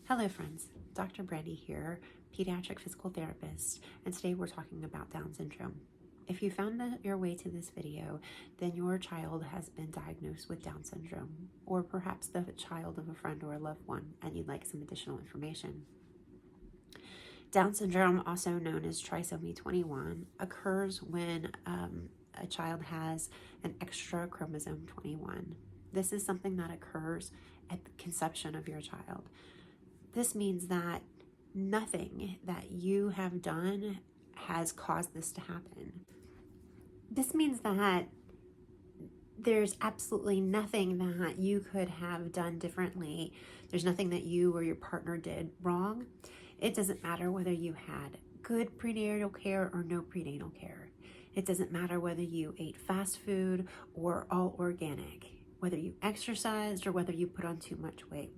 Hello friends, Dr. Brandy here, pediatric physical therapist, and today we're talking about Down syndrome. If you found your way to this video, then your child has been diagnosed with Down syndrome, or perhaps the child of a friend or a loved one, and you'd like some additional information. Down syndrome, also known as trisomy 21, occurs when a child has an extra chromosome 21. This is something that occurs at the conception of your child. This means that nothing that you have done has caused this to happen. This means that there's absolutely nothing that you could have done differently. There's nothing that you or your partner did wrong. It doesn't matter whether you had good prenatal care or no prenatal care. It doesn't matter whether you ate fast food or all organic, whether you exercised or whether you put on too much weight.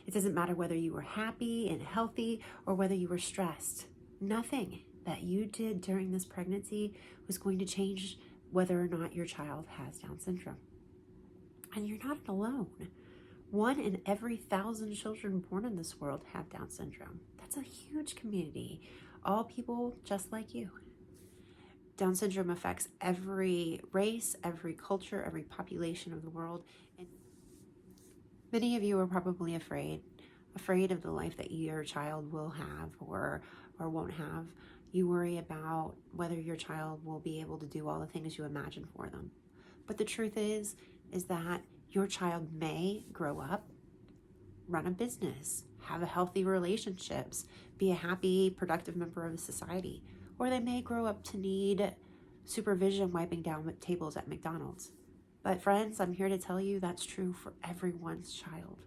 It doesn't matter whether you were happy and healthy or whether you were stressed. Nothing that you did during this pregnancy was going to change whether or not your child has Down syndrome. And you're not alone. 1 in every 1,000 children born in this world have Down syndrome. That's a huge community. All people just like you. Down syndrome affects every race, every culture, every population of the world. And many of you are probably afraid of the life that your child will have or won't have. You worry about whether your child will be able to do all the things you imagine for them. But the truth is that your child may grow up, run a business, have a healthy relationships, be a happy, productive member of society, or they may grow up to need supervision wiping down tables at McDonald's. But friends, I'm here to tell you that's true for everyone's child.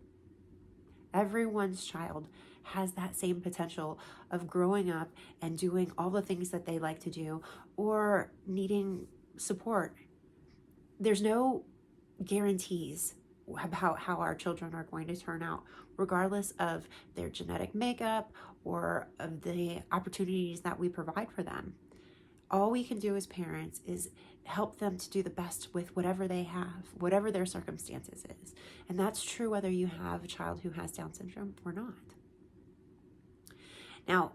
Everyone's child has that same potential of growing up and doing all the things that they like to do or needing support. There's no guarantees about how our children are going to turn out, regardless of their genetic makeup or of the opportunities that we provide for them. All we can do as parents is help them to do the best with whatever they have, whatever their circumstances is. And that's true whether you have a child who has Down syndrome or not. Now,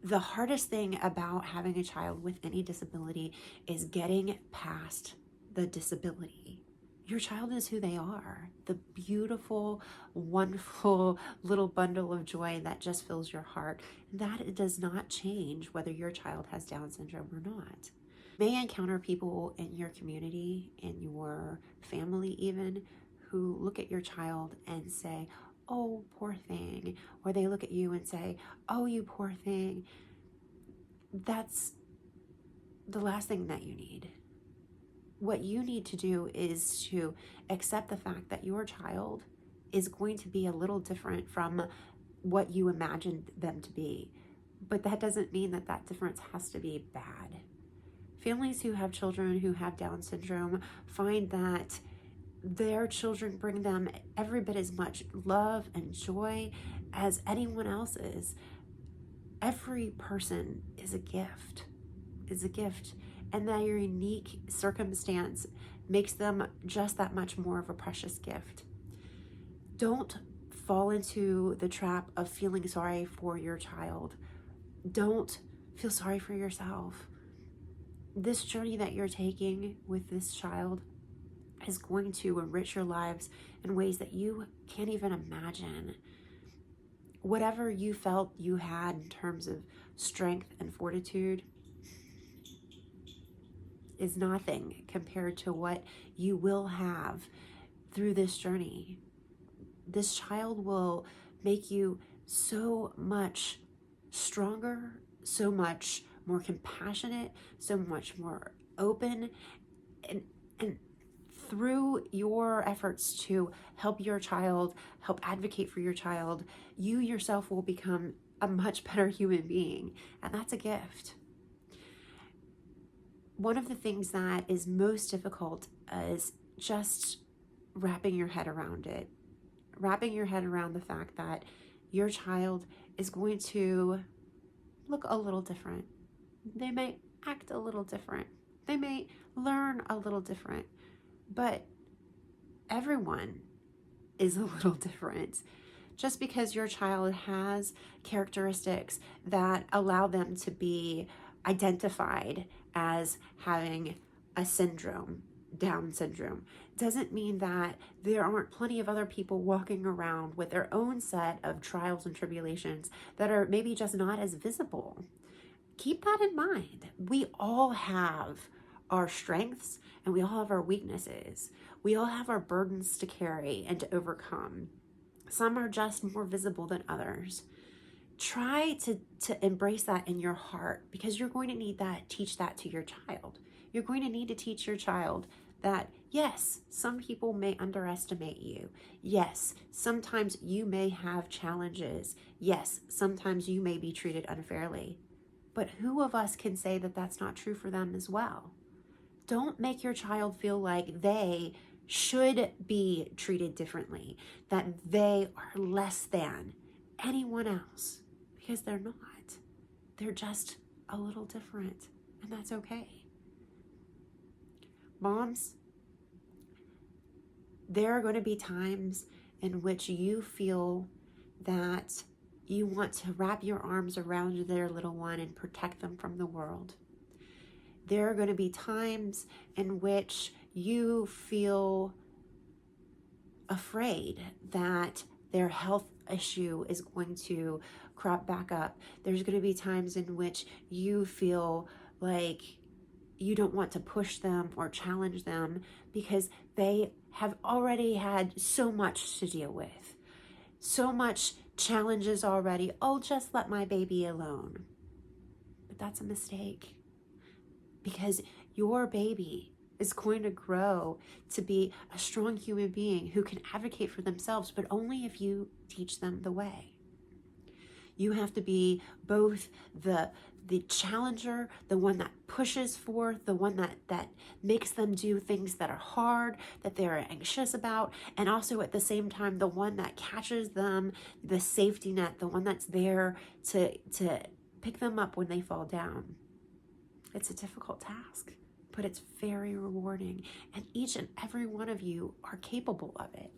the hardest thing about having a child with any disability is getting past the disability. Your child is who they are, the beautiful, wonderful little bundle of joy that just fills your heart. That does not change whether your child has Down syndrome or not. You may encounter people in your community, in your family even, who look at your child and say, "Oh, poor thing," or they look at you and say, "Oh, you poor thing." That's the last thing that you need. What you need to do is to accept the fact that your child is going to be a little different from what you imagined them to be. But that doesn't mean that that difference has to be bad. Families who have children who have Down syndrome find that their children bring them every bit as much love and joy as anyone else's. Every person is a gift, and their unique circumstance makes them just that much more of a precious gift. Don't fall into the trap of feeling sorry for your child. Don't feel sorry for yourself. This journey that you're taking with this child is going to enrich your lives in ways that you can't even imagine. Whatever you felt you had in terms of strength and fortitude is nothing compared to what you will have through this journey. This child will make you so much stronger, so much more compassionate, so much more open, and through your efforts to help your child, help advocate for your child, you yourself will become a much better human being, and that's a gift. One of the things that is most difficult is just wrapping your head around it. Wrapping your head around the fact that your child is going to look a little different. They may act a little different. They may learn a little different. But everyone is a little different. Just because your child has characteristics that allow them to be identified as having a syndrome, Down syndrome, doesn't mean that there aren't plenty of other people walking around with their own set of trials and tribulations that are maybe just not as visible. Keep that in mind. We all have our strengths and we all have our weaknesses. We all have our burdens to carry and to overcome. Some are just more visible than others. Try to embrace that in your heart, because you're going to need that. Teach that to your child. You're going to need to teach your child that, yes, some people may underestimate you. Yes, sometimes you may have challenges. Yes, sometimes you may be treated unfairly. But who of us can say that that's not true for them as well? Don't make your child feel like they should be treated differently, that they are less than anyone else, because they're not. They're just a little different, and that's okay. Moms, there are going to be times in which you feel that you want to wrap your arms around their little one and protect them from the world. There are going to be times in which you feel afraid that their health issue is going to crop back up. There's going to be times in which you feel like you don't want to push them or challenge them because they have already had so much to deal with, so much challenges already. Oh, just let my baby alone. But that's a mistake, because your baby is going to grow to be a strong human being who can advocate for themselves, but only if you teach them the way. You have to be both the challenger, the one that pushes forth, the one that makes them do things that are hard, that they're anxious about, and also at the same time, the one that catches them, the safety net, the one that's there to pick them up when they fall down. It's a difficult task, but it's very rewarding, and each and every one of you are capable of it.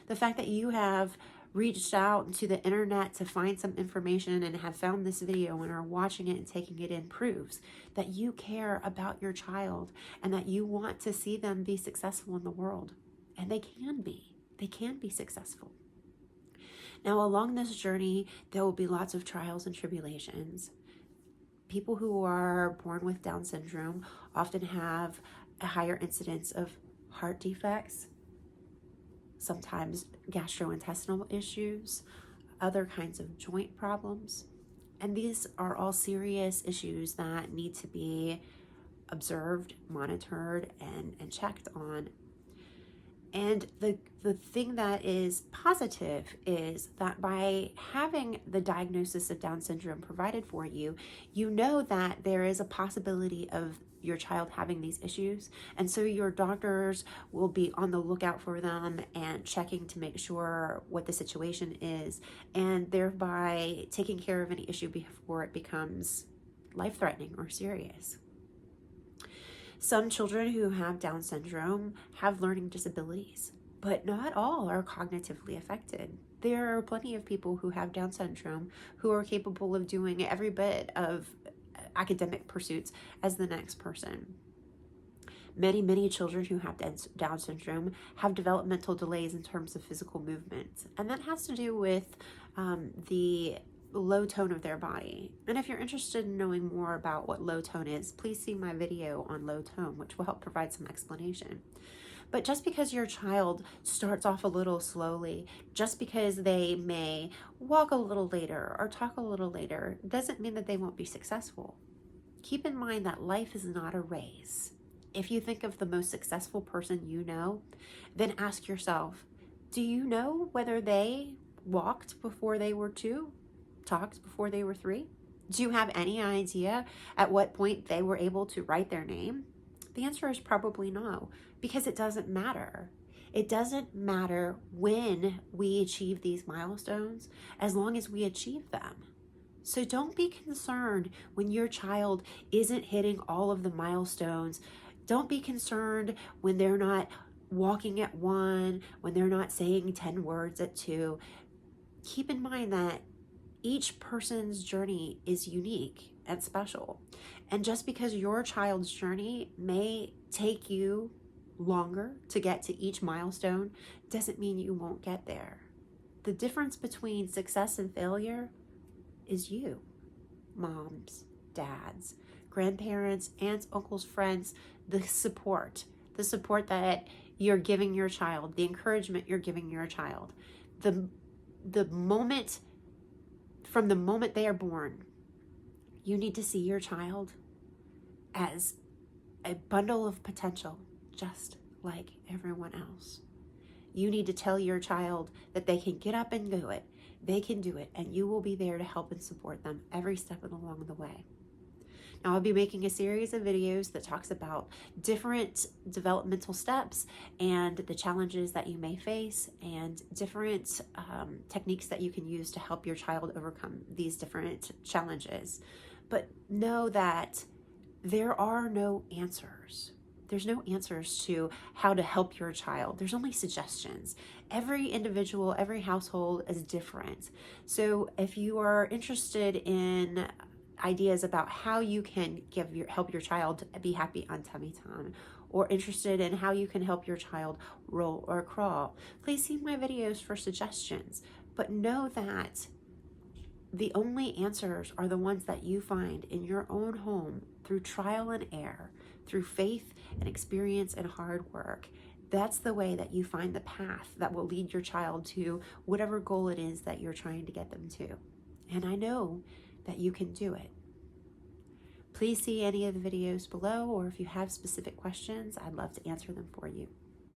The fact that you have reached out into the internet to find some information and have found this video and are watching it and taking it in proves that you care about your child and that you want to see them be successful in the world. And they can be. They can be successful. Now, along this journey, there will be lots of trials and tribulations. People who are born with Down syndrome often have a higher incidence of heart defects, sometimes gastrointestinal issues, other kinds of joint problems. And these are all serious issues that need to be observed, monitored, and checked on. And the thing that is positive is that by having the diagnosis of Down syndrome provided for you, you know that there is a possibility of your child having these issues. And so your doctors will be on the lookout for them and checking to make sure what the situation is, and thereby taking care of any issue before it becomes life-threatening or serious. Some children who have Down syndrome have learning disabilities, but not all are cognitively affected. There are plenty of people who have Down syndrome who are capable of doing every bit of academic pursuits as the next person. Many children who have Down syndrome have developmental delays in terms of physical movement, and that has to do with the low tone of their body. And if you're interested in knowing more about what low tone is, please see my video on low tone, which will help provide some explanation. But just because your child starts off a little slowly, just because they may walk a little later or talk a little later, doesn't mean that they won't be successful. Keep in mind that life is not a race. If you think of the most successful person you know, then ask yourself, do you know whether they walked before they were 2? Talked before they were 3? Do you have any idea at what point they were able to write their name? The answer is probably no, because it doesn't matter. It doesn't matter when we achieve these milestones, as long as we achieve them. So don't be concerned when your child isn't hitting all of the milestones. Don't be concerned when they're not walking at 1, when they're not saying 10 words at 2. keep in mind that each person's journey is unique and special. And just because your child's journey may take you longer to get to each milestone doesn't mean you won't get there. The difference between success and failure is you, moms, dads, grandparents, aunts, uncles, friends, the support that you're giving your child, the encouragement you're giving your child. The moment, from the moment they are born, you need to see your child as a bundle of potential, just like everyone else. You need to tell your child that they can get up and do it. They can do it, and you will be there to help and support them every step along the way. Now, I'll be making a series of videos that talks about different developmental steps and the challenges that you may face, and different techniques that you can use to help your child overcome these different challenges. But know that there are no answers. There's no answers to how to help your child. There's only suggestions. Every individual, every household is different. So if you are interested in ideas about how you can help your child be happy on tummy time, or interested in how you can help your child roll or crawl, please see my videos for suggestions. But know that the only answers are the ones that you find in your own home through trial and error, through faith and experience and hard work. That's the way that you find the path that will lead your child to whatever goal it is that you're trying to get them to. And I know that you can do it. Please see any of the videos below, or if you have specific questions, I'd love to answer them for you.